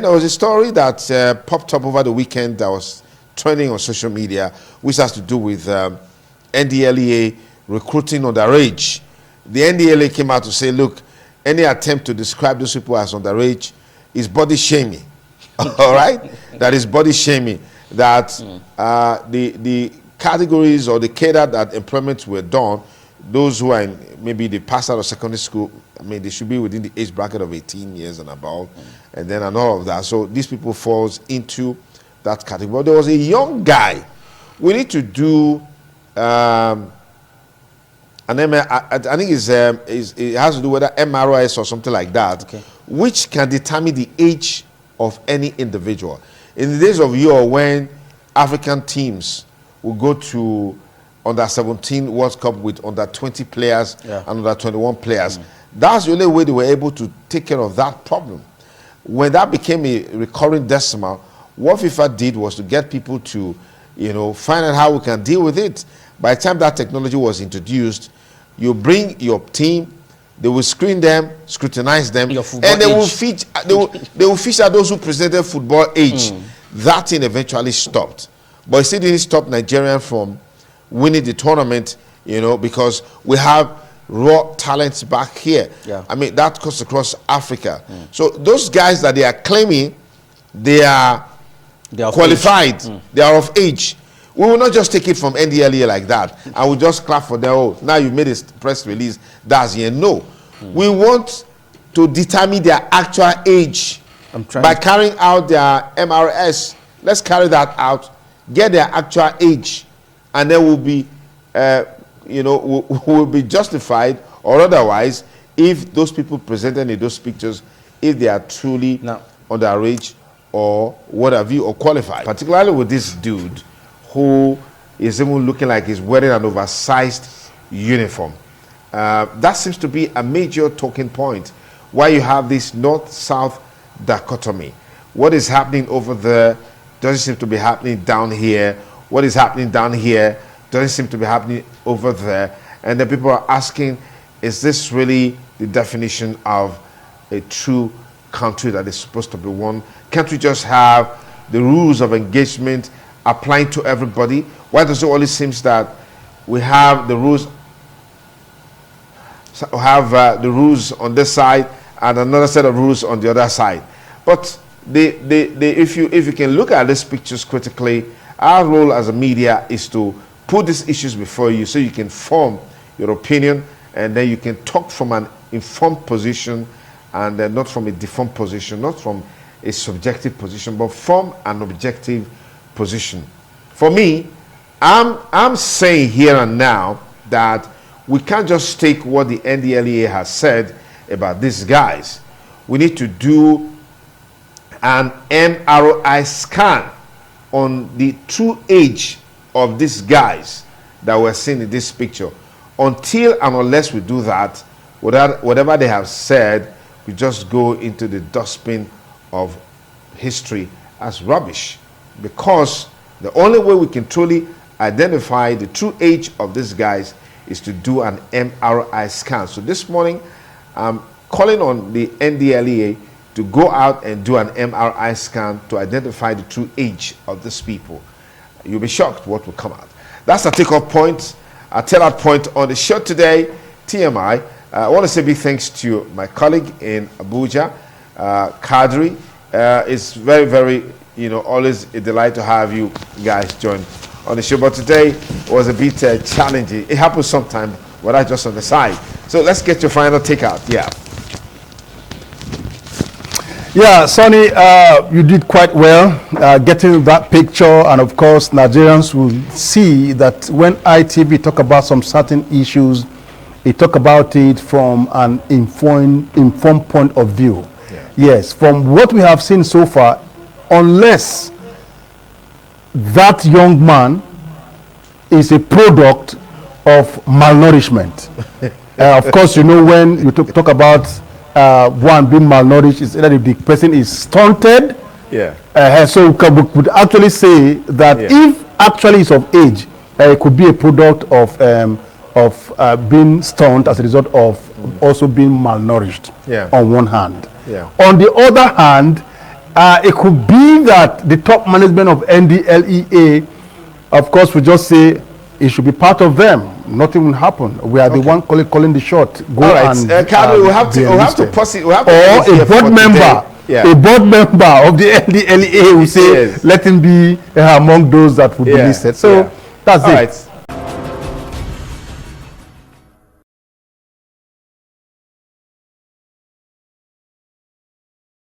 there was a story that popped up over the weekend that was trending on social media, which has to do with NDLEA recruiting underage. The NDLEA came out to say, look, any attempt to describe those people as underage is body shaming. All right? That is body shaming. That the categories or the cadre that employments were done, those who are in maybe the pass out of secondary school, I mean, they should be within the age bracket of 18 years and above, and then and all of that. So these people falls into that category. But there was a young guy. We need to do I think it has to do with MRS or something like that, which can determine the age of any individual. In the days of yore, when African teams will go to under 17 World Cup with under 20 players and under 21 players, that's the only way they were able to take care of that problem. When that became a recurring decimal, what FIFA did was to get people to, find out how we can deal with it. By the time that technology was introduced, you bring your team, they will screen them, scrutinize them, and they will feature those who presented football age. That thing eventually stopped. But it still didn't stop Nigerian from winning the tournament, because we have raw talents back here. I mean, that cuts across Africa. So those guys that they are claiming, they are qualified, they are of age. We will not just take it from NDLEA like that and we'll just clap for them. Oh, now you made a press release. That's here. No. We want to determine their actual age by carrying out their MRS. Let's carry that out, get their actual age, and then we'll be, we'll be justified or otherwise if those people presented in those pictures, if they are truly underage or what have you, or qualified. Particularly with this dude who is even looking like he's wearing an oversized uniform. That seems to be a major talking point. Why you have this north-south dichotomy. What is happening over there doesn't seem to be happening down here. What is happening down here doesn't seem to be happening over there. And then people are asking, is this really the definition of a true country that is supposed to be one? Can't we just have the rules of engagement applying to everybody? Why does it always seem that we have the rules on this side and another set of rules on the other side? But if you can look at these pictures critically, our role as a media is to put these issues before you so you can form your opinion, and then you can talk from an informed position and not from a deformed position, not from a subjective position, but from an objective position. For me, I'm saying here and now that we can't just take what the NDLEA has said about these guys. We need to do an MRI scan on the true age of these guys that we're seeing in this picture. Until and unless we do that, whatever they have said, we just go into the dustbin of history as rubbish. Because the only way we can truly identify the true age of these guys is to do an MRI scan. So this morning, I'm calling on the NDLEA to go out and do an MRI scan to identify the true age of these people. You'll be shocked what will come out. That's a take-off point, a tell-out point on the show today, TMI. I want to say big thanks to my colleague in Abuja, Kadri. It's very, very, always a delight to have you guys join on the show. But today was a bit challenging. It happens sometimes, but I just on the side. So let's get your final takeout. Yeah, Sonny, you did quite well getting that picture, and of course Nigerians will see that when ITV talk about some certain issues, it talk about it from an informed point of view. Yes, from what we have seen so far, unless that young man is a product of malnourishment. Of course, when you talk about one being malnourished, is either the person is stunted. So we could actually say that if actually is of age, it could be a product of being stunted as a result of also being malnourished on one hand. On the other hand, It could be that the top management of NDLEA, of course, we just say it should be part of them. Nothing will happen. We are the one calling the shot. Go all right, and we have to pause it. Or a board member, a board member of the NDLEA will say, let him be among those that will be listed. So that's it.